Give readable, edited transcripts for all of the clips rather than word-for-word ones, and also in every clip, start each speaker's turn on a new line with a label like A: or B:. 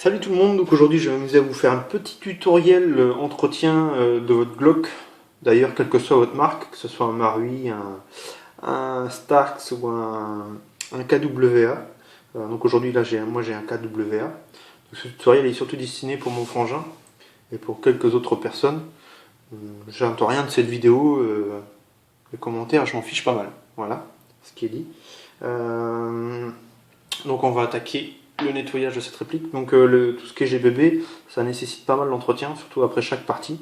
A: Salut tout le monde, donc aujourd'hui je vais m'amuser à vous faire un petit tutoriel entretien de votre Glock. D'ailleurs, quelle que soit votre marque, que ce soit un Marui, un Starks ou un KWA. Donc aujourd'hui là moi j'ai un KWA. Donc, ce tutoriel est surtout destiné pour mon frangin et pour quelques autres personnes. J'entends rien de cette vidéo, les commentaires je m'en fiche pas mal. Voilà ce qui est dit. Donc on va attaquer le nettoyage de cette réplique. Donc tout ce qui est GBB, ça nécessite pas mal d'entretien, surtout après chaque partie,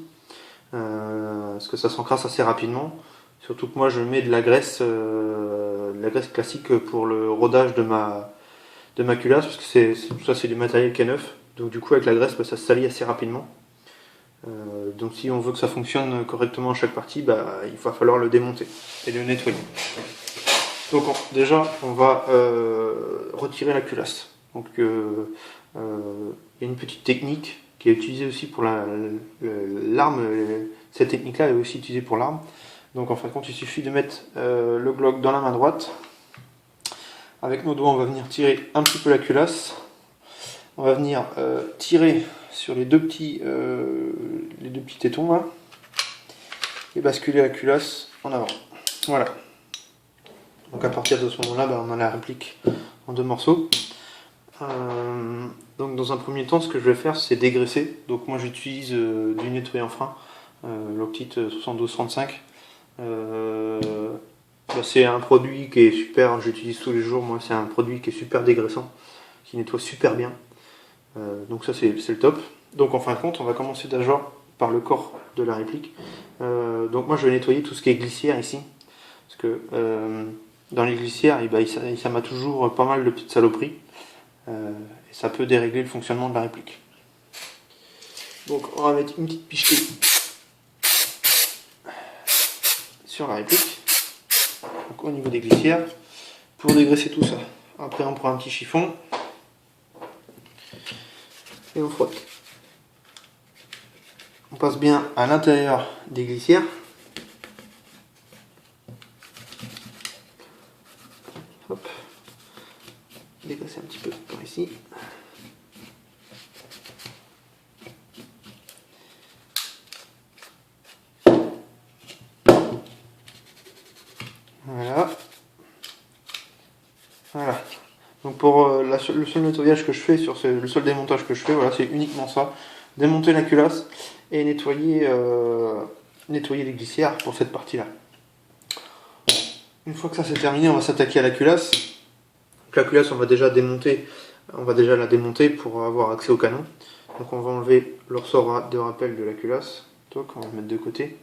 A: parce que ça s'encrasse assez rapidement. Surtout que moi je mets de la graisse classique pour le rodage de ma culasse, parce que tout ça c'est du matériel qui est neuf. Donc du coup avec la graisse ça se salit assez rapidement. Donc si on veut que ça fonctionne correctement à chaque partie, il va falloir le démonter et le nettoyer. Donc déjà on va retirer la culasse. Donc il y a une petite technique qui est utilisée aussi pour l'arme. Cette technique là est aussi utilisée pour l'arme. Donc en fin de compte il suffit de mettre le Glock dans la main droite. Avec nos doigts on va venir tirer un petit peu la culasse. On va venir tirer sur les deux petits tétons là. Et basculer la culasse en avant. Voilà. Donc à partir de ce moment là on a la réplique en deux morceaux. Donc dans un premier temps, ce que je vais faire, c'est dégraisser. Donc moi j'utilise du nettoyant frein, Loctite 7235. C'est un produit qui est super, j'utilise tous les jours. Moi c'est un produit qui est super dégraissant, qui nettoie super bien. Donc ça c'est le top. Donc en fin de compte, on va commencer d'abord par le corps de la réplique. Donc moi je vais nettoyer tout ce qui est glissière ici, parce que dans les glissières, ça m'a toujours pas mal de petites saloperies. Et ça peut dérégler le fonctionnement de la réplique. Donc on va mettre une petite pichetée sur la réplique, donc au niveau des glissières, pour dégraisser tout ça. Après on prend un petit chiffon et on frotte. On passe bien à l'intérieur des glissières. Hop. Dégraisser un petit peu par ici. Voilà. Donc pour le seul nettoyage que je fais le seul démontage que je fais, voilà, c'est uniquement ça. Démonter la culasse et nettoyer les glissières pour cette partie-là. Une fois que ça c'est terminé, on va s'attaquer à la culasse. Donc la culasse, on va déjà la démonter pour avoir accès au canon. Donc on va enlever le ressort de rappel de la culasse. Donc on va le mettre de côté.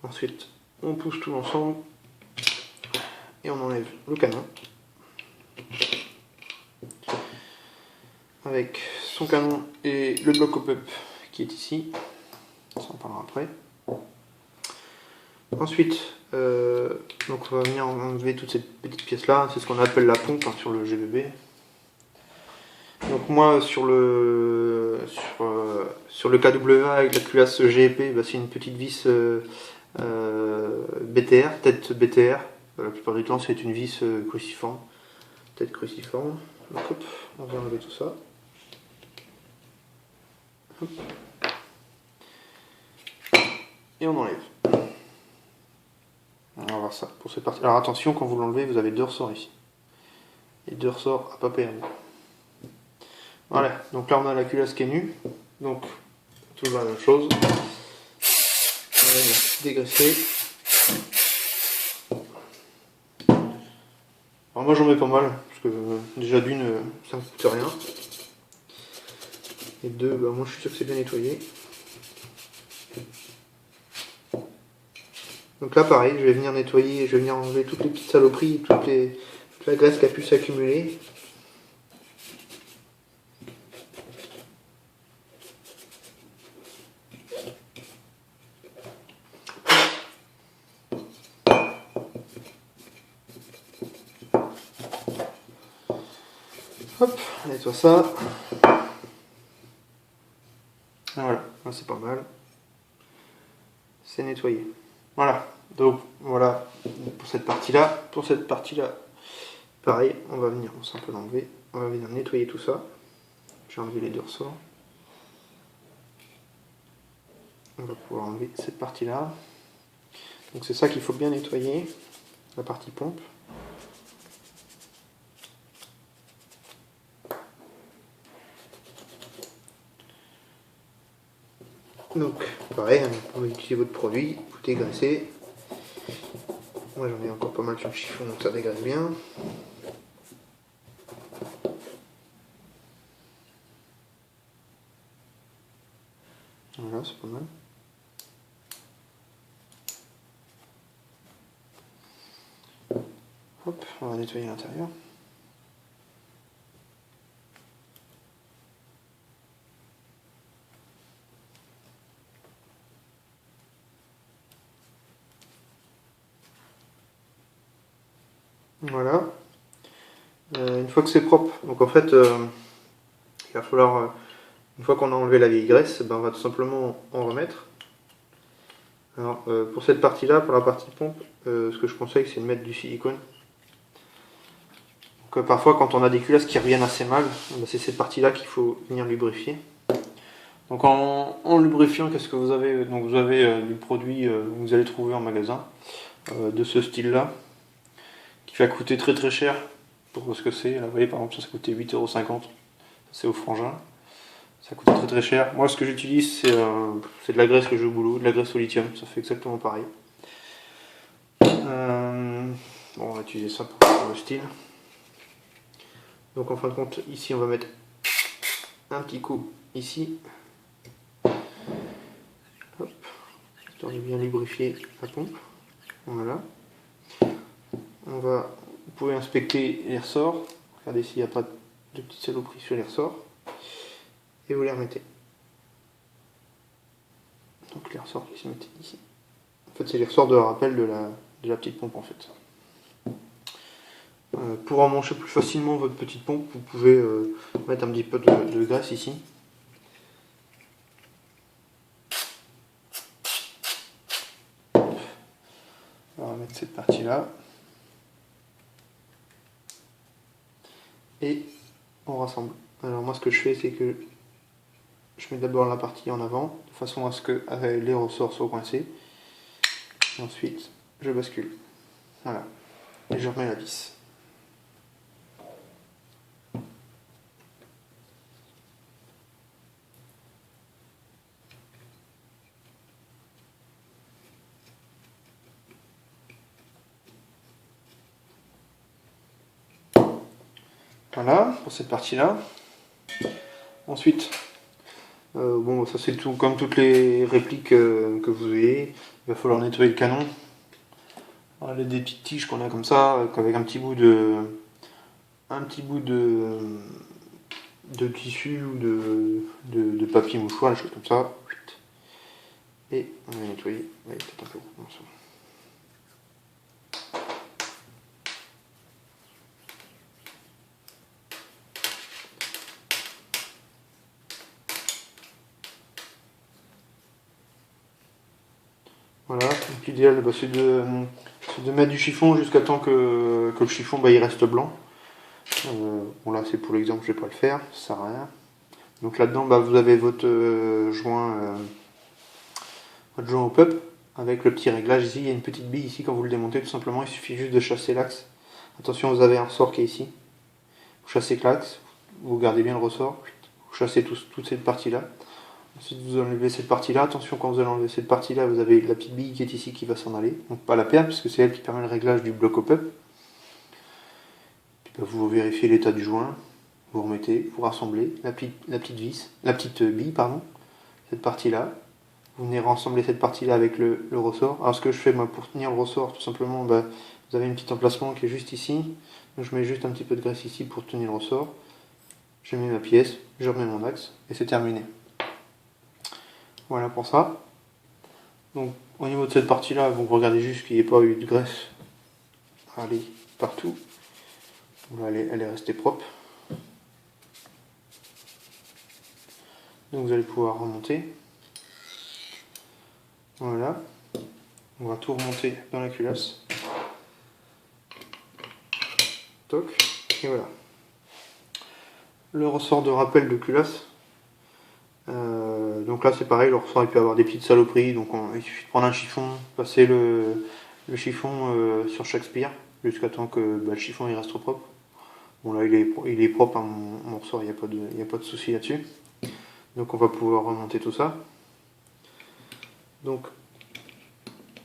A: Ensuite, on pousse tout ensemble et on enlève le canon. Avec son canon et le bloc au pop qui est ici. Ça en parlera après. Ensuite, donc on va venir enlever toutes ces petites pièces là, c'est ce qu'on appelle la pompe sur le GBB. Donc moi sur le KWA avec la culasse GEP, c'est une petite vis BTR, tête BTR. La plupart du temps c'est une vis cruciforme, tête cruciforme. Donc hop, on va enlever tout ça. Hop. Et on enlève. On va voir ça pour cette partie. Alors attention, quand vous l'enlevez, vous avez deux ressorts ici. Et deux ressorts à pas perdre. Voilà, donc là on a la culasse qui est nue. Donc toujours la même chose. On va venir dégraisser. Alors moi j'en mets pas mal, parce que déjà d'une, ça me coûte rien. Et deux, moi je suis sûr que c'est bien nettoyé. Donc là pareil, je vais venir nettoyer, je vais venir enlever toutes les petites saloperies, toute la graisse qui a pu s'accumuler. Hop, on nettoie ça. Voilà, c'est pas mal. C'est nettoyé. Voilà, donc voilà pour cette partie-là. Pour cette partie-là, pareil, on va venir, on s'en peut l'enlever. On va venir nettoyer tout ça. Je j'ai enlevé les deux ressorts. On va pouvoir enlever cette partie-là. Donc c'est ça qu'il faut bien nettoyer, la partie pompe. Donc pareil, vous utilisez votre produit, vous dégraissez. Moi j'en ai encore pas mal sur le chiffon, donc ça dégraisse bien. Voilà, c'est pas mal. Hop, on va nettoyer l'intérieur. Voilà. Une fois que c'est propre, donc en fait, il va falloir, une fois qu'on a enlevé la vieille graisse, ben, on va tout simplement en remettre. Alors, pour cette partie-là, pour la partie pompe, ce que je conseille, c'est de mettre du silicone. Donc, parfois, quand on a des culasses qui reviennent assez mal, ben, c'est cette partie-là qu'il faut venir lubrifier. Donc, en lubrifiant, qu'est-ce que vous avez? Donc, vous avez du produit que vous allez trouver en magasin de ce style-là, qui va coûter très très cher pour ce que c'est. Là, vous voyez, par exemple, ça coûtait 8,50 €. C'est au Frangin. Ça coûte très très cher. Moi, ce que j'utilise, c'est de la graisse que j'ai au boulot, de la graisse au lithium. Ça fait exactement pareil. Bon, on va utiliser ça pour le style. Donc, en fin de compte, ici, on va mettre un petit coup ici. Hop. Histoire de bien lubrifier la pompe. Voilà. Vous pouvez inspecter les ressorts. Regardez s'il n'y a pas de petites saloperies sur les ressorts. Et vous les remettez. Donc les ressorts qui se mettent ici. En fait, c'est les ressorts de rappel de la petite pompe en fait. Pour emmancher plus facilement votre petite pompe, vous pouvez mettre un petit peu de graisse ici. On va mettre cette partie là. Et on rassemble. Alors moi ce que je fais, c'est que je mets d'abord la partie en avant, de façon à ce que les ressorts soient coincés. Et ensuite, je bascule. Voilà. Et je remets la vis. Voilà, pour cette partie-là. Ensuite, bon, ça c'est tout comme toutes les répliques que vous avez. Il va falloir nettoyer le canon. Voilà, des petites tiges qu'on a comme ça, avec un petit bout de tissu ou de papier mouchoir, des choses comme ça. Et on va nettoyer. Ouais, peut-être un peu comme ça. Voilà, donc l'idéal bah, c'est de mettre du chiffon jusqu'à temps que le chiffon bah, il reste blanc. Bon là c'est pour l'exemple, je vais pas le faire, ça sert à rien. Donc là-dedans bah, vous avez votre joint au pup avec le petit réglage ici. Il y a une petite bille ici quand vous le démontez, tout simplement il suffit juste de chasser l'axe. Attention, vous avez un ressort qui est ici. Vous chassez l'axe, vous gardez bien le ressort, vous chassez toute cette partie là. Ensuite vous enlevez cette partie là, attention quand vous allez enlever cette partie là, vous avez la petite bille qui est ici qui va s'en aller. Donc pas la perdre puisque c'est elle qui permet le réglage du bloc au pup. Puis, bah, vous vérifiez l'état du joint, vous remettez, vous rassemblez la petite bille, pardon, cette partie là. Vous venez rassembler cette partie là avec le ressort. Alors ce que je fais moi, pour tenir le ressort, tout simplement, bah, vous avez un petit emplacement qui est juste ici. Donc, je mets juste un petit peu de graisse ici pour tenir le ressort. Je mets ma pièce, je remets mon axe et c'est terminé. Voilà pour ça. Donc au niveau de cette partie là, vous regardez juste qu'il n'y ait pas eu de graisse aller partout. Là, elle est restée propre. Donc vous allez pouvoir remonter. Voilà. On va tout remonter dans la culasse. Toc. Et voilà. le ressort de rappel de culasse. Donc là c'est pareil, le ressort il peut avoir des petites saloperies, donc il suffit de prendre un chiffon, passer le chiffon sur chaque spire, jusqu'à temps que le chiffon il reste propre. Bon là il est propre, hein, mon ressort, il n'y a pas de souci là-dessus. Donc on va pouvoir remonter tout ça. Donc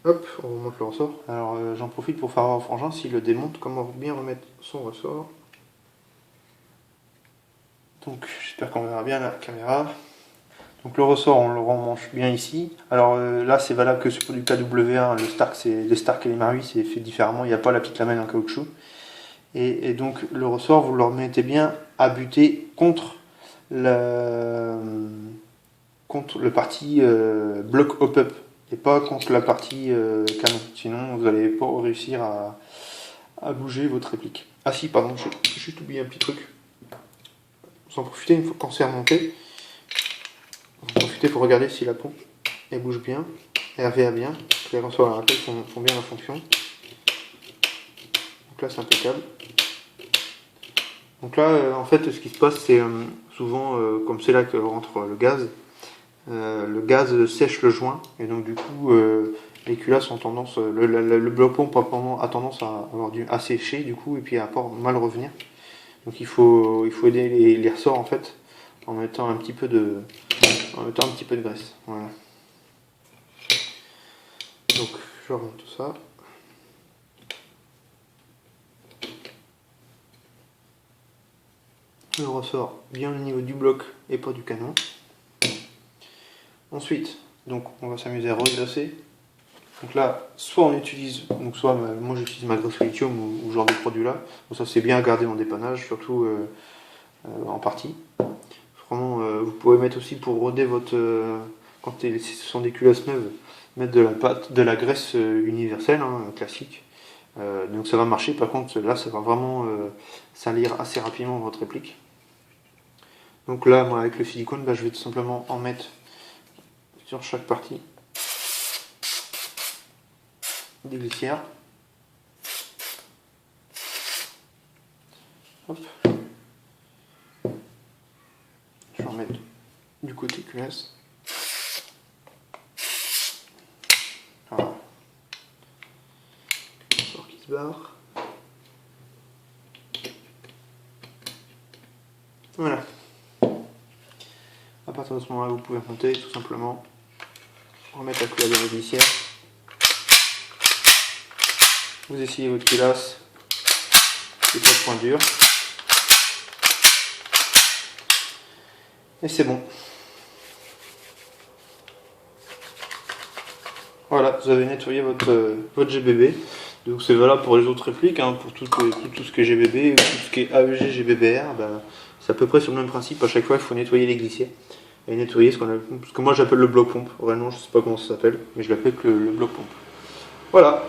A: hop, on remonte le ressort. Alors j'en profite pour faire voir au frangin s'il le démonte, comment bien remettre son ressort. Donc j'espère qu'on verra bien la caméra. Donc le ressort on le remanche bien ici. Alors là c'est valable que sur du KW1, le Stark et les Marui c'est fait différemment, il n'y a pas la petite lamelle en caoutchouc. Et donc le ressort vous le remettez bien à buter contre le parti bloc hop-up et pas contre la partie canon. Sinon vous n'allez pas réussir à bouger votre réplique. Ah si, pardon, j'ai juste oublié un petit truc. Vous en profitez une fois qu'on s'est remonté. Vous en profitez pour regarder si la pompe elle bouge bien, elle RVA bien, que les ressorts à rappel font bien la fonction. Donc là c'est impeccable. Donc là en fait ce qui se passe c'est souvent comme c'est là que rentre le gaz sèche le joint et donc du coup les culasses ont tendance, le bloc pompe a tendance à sécher du coup et puis à mal revenir. Donc il faut aider les ressorts en fait en mettant un petit peu de graisse. Voilà. Donc je remonte tout ça. Le ressort bien au niveau du bloc et pas du canon. Ensuite, donc on va s'amuser à redresser. Donc là, soit on utilise, donc soit moi j'utilise ma graisse lithium ou ce genre de produit là. Donc ça c'est bien à garder en dépannage, surtout en partie. Vraiment, vous pouvez mettre aussi pour roder votre, quand ce sont des culasses neuves, mettre de la graisse universelle, hein, classique. Donc ça va marcher. Par contre là, ça va vraiment salir assez rapidement votre réplique. Donc là, moi avec le silicone, je vais tout simplement en mettre sur chaque partie des glissières. Hop. Je vais en mettre du côté culasse. Voilà. Ressort qui se barre. Voilà. À partir de ce moment-là, vous pouvez monter tout simplement, remettre la culasse dans la glissière. Vous essuyez votre culasse, et pas de point dur. Et c'est bon. Voilà, vous avez nettoyé votre GBB. Donc c'est valable pour les autres répliques, hein, pour tout ce qui est GBB ou tout ce qui est AEG, GBBR. C'est à peu près sur le même principe. À chaque fois, il faut nettoyer les glissières. Et nettoyer ce que moi j'appelle le bloc pompe. Vraiment, je sais pas comment ça s'appelle, mais je l'appelle le bloc pompe. Voilà.